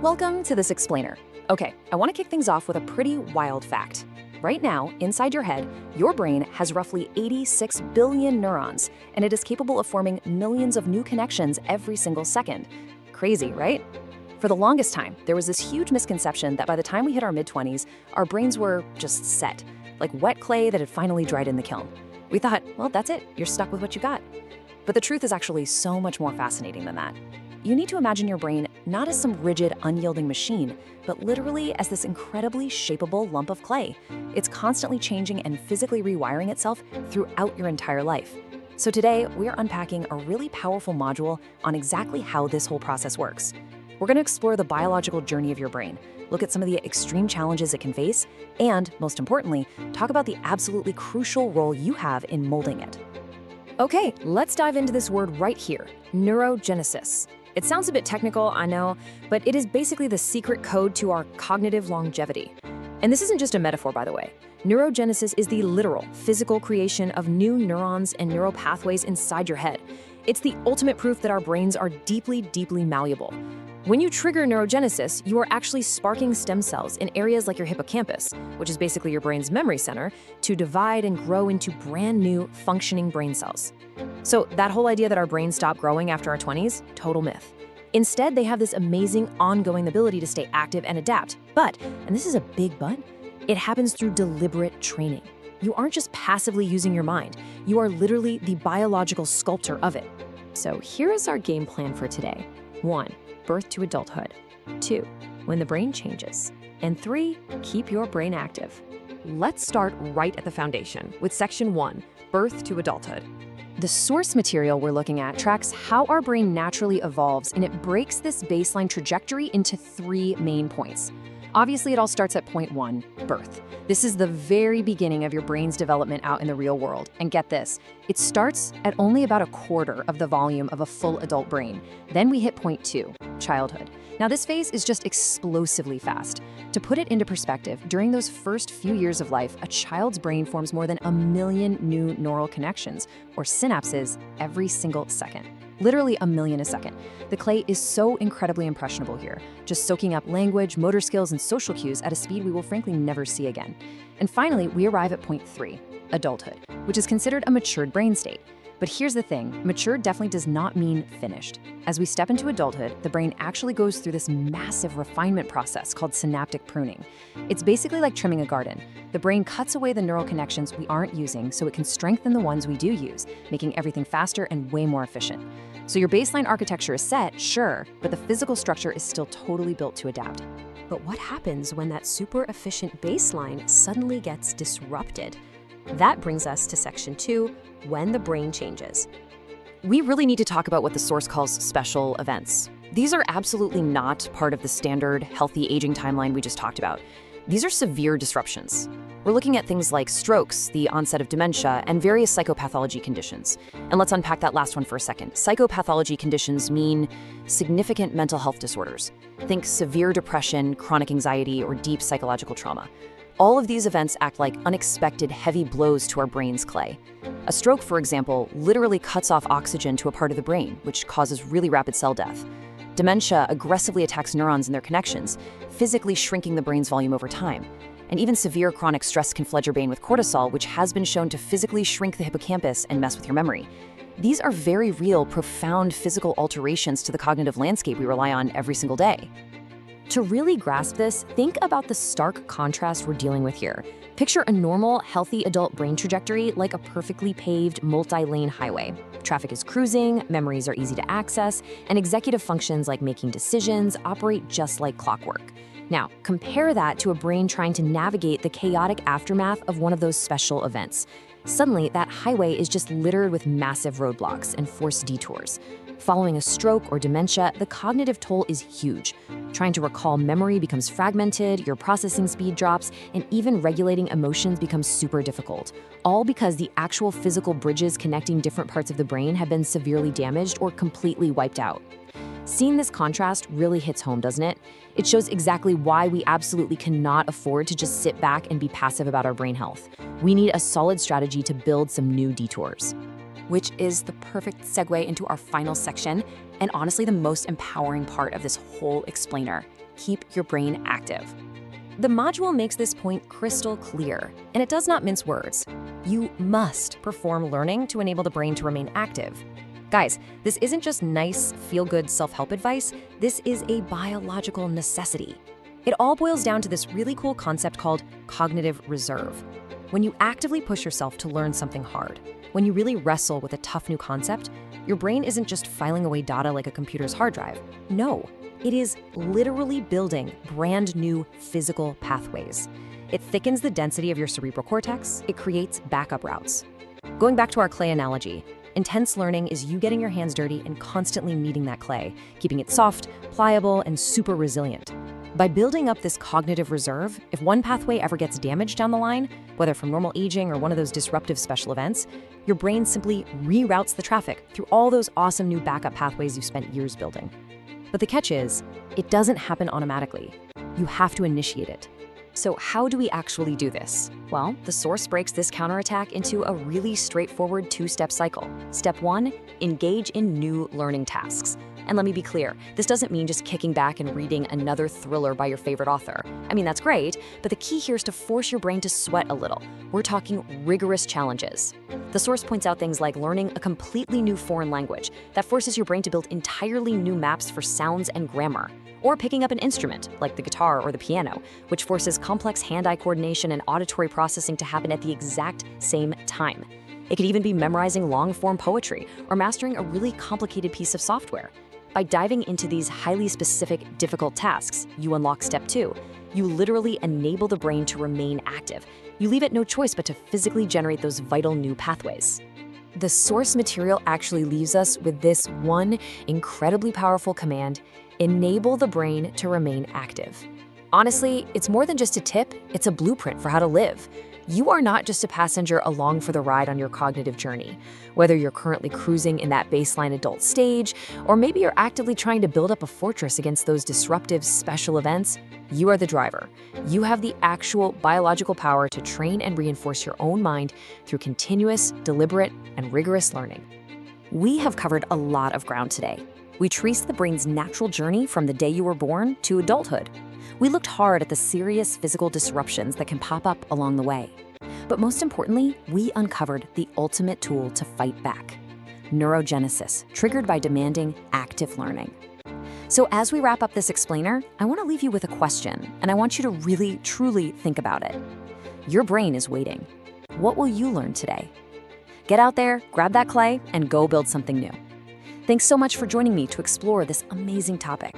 Welcome to this explainer. Okay, I want to kick things off with a pretty wild fact. Right now, inside your head, your brain has roughly 86 billion neurons, and it is capable of forming millions of new connections every single second. Crazy, right? For the longest time, there was this huge misconception that by the time we hit our mid-20s, our brains were just set, like wet clay that had finally dried in the kiln. We thought, well, that's it, you're stuck with what you got. But the truth is actually so much more fascinating than that. You need to imagine your brain not as some rigid, unyielding machine, but literally as this incredibly shapeable lump of clay. It's constantly changing and physically rewiring itself throughout your entire life. So today, we're unpacking a really powerful module on exactly how this whole process works. We're going to explore the biological journey of your brain, look at some of the extreme challenges it can face, and, most importantly, talk about the absolutely crucial role you have in molding it. Okay, let's dive into this word right here, neurogenesis. It sounds a bit technical, I know, but it is basically the secret code to our cognitive longevity. And this isn't just a metaphor, by the way. Neurogenesis is the literal, physical creation of new neurons and neural pathways inside your head. It's the ultimate proof that our brains are deeply, deeply malleable. When you trigger neurogenesis, you are actually sparking stem cells in areas like your hippocampus, which is basically your brain's memory center, to divide and grow into brand new, functioning brain cells. So that whole idea that our brains stop growing after our 20s, total myth. Instead, they have this amazing ongoing ability to stay active and adapt. But, and this is a big but, it happens through deliberate training. You aren't just passively using your mind, you are literally the biological sculptor of it. So here is our game plan for today. 1. Birth to adulthood. 2. When the brain changes. And 3. Keep your brain active. Let's start right at the foundation with section 1, birth to adulthood. The source material we're looking at tracks how our brain naturally evolves, and it breaks this baseline trajectory into 3 main points. Obviously, it all starts at point 1, birth. This is the very beginning of your brain's development out in the real world. And get this, it starts at only about a quarter of the volume of a full adult brain. Then we hit point 2, childhood. Now this phase is just explosively fast. To put it into perspective, during those first few years of life, a child's brain forms more than 1 million new neural connections, or synapses, every single second. Literally 1 million a second. The clay is so incredibly impressionable here, just soaking up language, motor skills, and social cues at a speed we will frankly never see again. And finally, we arrive at point 3, adulthood, which is considered a matured brain state. But here's the thing, mature definitely does not mean finished. As we step into adulthood, the brain actually goes through this massive refinement process called synaptic pruning. It's basically like trimming a garden. The brain cuts away the neural connections we aren't using so it can strengthen the ones we do use, making everything faster and way more efficient. So your baseline architecture is set, sure, but the physical structure is still totally built to adapt. But what happens when that super efficient baseline suddenly gets disrupted? That brings us to section 2, when the brain changes. We really need to talk about what the source calls special events. These are absolutely not part of the standard healthy aging timeline we just talked about. These are severe disruptions. We're looking at things like strokes, the onset of dementia, and various psychopathology conditions. And let's unpack that last one for a second. Psychopathology conditions mean significant mental health disorders. Think severe depression, chronic anxiety, or deep psychological trauma. All of these events act like unexpected heavy blows to our brain's clay. A stroke, for example, literally cuts off oxygen to a part of the brain, which causes really rapid cell death. Dementia aggressively attacks neurons and their connections, physically shrinking the brain's volume over time. And even severe chronic stress can flood your brain with cortisol, which has been shown to physically shrink the hippocampus and mess with your memory. These are very real, profound physical alterations to the cognitive landscape we rely on every single day. To really grasp this, think about the stark contrast we're dealing with here. Picture a normal, healthy adult brain trajectory like a perfectly paved, multi-lane highway. Traffic is cruising, memories are easy to access, and executive functions like making decisions operate just like clockwork. Now, compare that to a brain trying to navigate the chaotic aftermath of one of those special events. Suddenly, that highway is just littered with massive roadblocks and forced detours. Following a stroke or dementia, the cognitive toll is huge. Trying to recall memory becomes fragmented, your processing speed drops, and even regulating emotions becomes super difficult. All because the actual physical bridges connecting different parts of the brain have been severely damaged or completely wiped out. Seeing this contrast really hits home, doesn't it? It shows exactly why we absolutely cannot afford to just sit back and be passive about our brain health. We need a solid strategy to build some new detours. Which is the perfect segue into our final section, and honestly the most empowering part of this whole explainer, keep your brain active. The module makes this point crystal clear, and it does not mince words. You must perform learning to enable the brain to remain active. Guys, this isn't just nice, feel-good self-help advice, this is a biological necessity. It all boils down to this really cool concept called cognitive reserve. When you actively push yourself to learn something hard, when you really wrestle with a tough new concept, your brain isn't just filing away data like a computer's hard drive. No, it is literally building brand new physical pathways. It thickens the density of your cerebral cortex, it creates backup routes. Going back to our clay analogy, intense learning is you getting your hands dirty and constantly kneading that clay, keeping it soft, pliable, and super resilient. By building up this cognitive reserve, if one pathway ever gets damaged down the line, whether from normal aging or one of those disruptive special events, your brain simply reroutes the traffic through all those awesome new backup pathways you've spent years building. But the catch is, it doesn't happen automatically. You have to initiate it. So how do we actually do this? Well, the source breaks this counterattack into a really straightforward two-step cycle. Step 1, engage in new learning tasks. And let me be clear, this doesn't mean just kicking back and reading another thriller by your favorite author. I mean, that's great, but the key here is to force your brain to sweat a little. We're talking rigorous challenges. The source points out things like learning a completely new foreign language that forces your brain to build entirely new maps for sounds and grammar. Or picking up an instrument, like the guitar or the piano, which forces complex hand-eye coordination and auditory processing to happen at the exact same time. It could even be memorizing long-form poetry or mastering a really complicated piece of software. By diving into these highly specific, difficult tasks, you unlock step 2. You literally enable the brain to remain active. You leave it no choice but to physically generate those vital new pathways. The source material actually leaves us with this one incredibly powerful command: enable the brain to remain active. Honestly, it's more than just a tip, it's a blueprint for how to live. You are not just a passenger along for the ride on your cognitive journey. Whether you're currently cruising in that baseline adult stage, or maybe you're actively trying to build up a fortress against those disruptive special events, you are the driver. You have the actual biological power to train and reinforce your own mind through continuous, deliberate, and rigorous learning. We have covered a lot of ground today. We traced the brain's natural journey from the day you were born to adulthood. We looked hard at the serious physical disruptions that can pop up along the way. But most importantly, we uncovered the ultimate tool to fight back: neurogenesis, triggered by demanding active learning. So as we wrap up this explainer, I want to leave you with a question, and I want you to really, truly think about it. Your brain is waiting. What will you learn today? Get out there, grab that clay, and go build something new. Thanks so much for joining me to explore this amazing topic.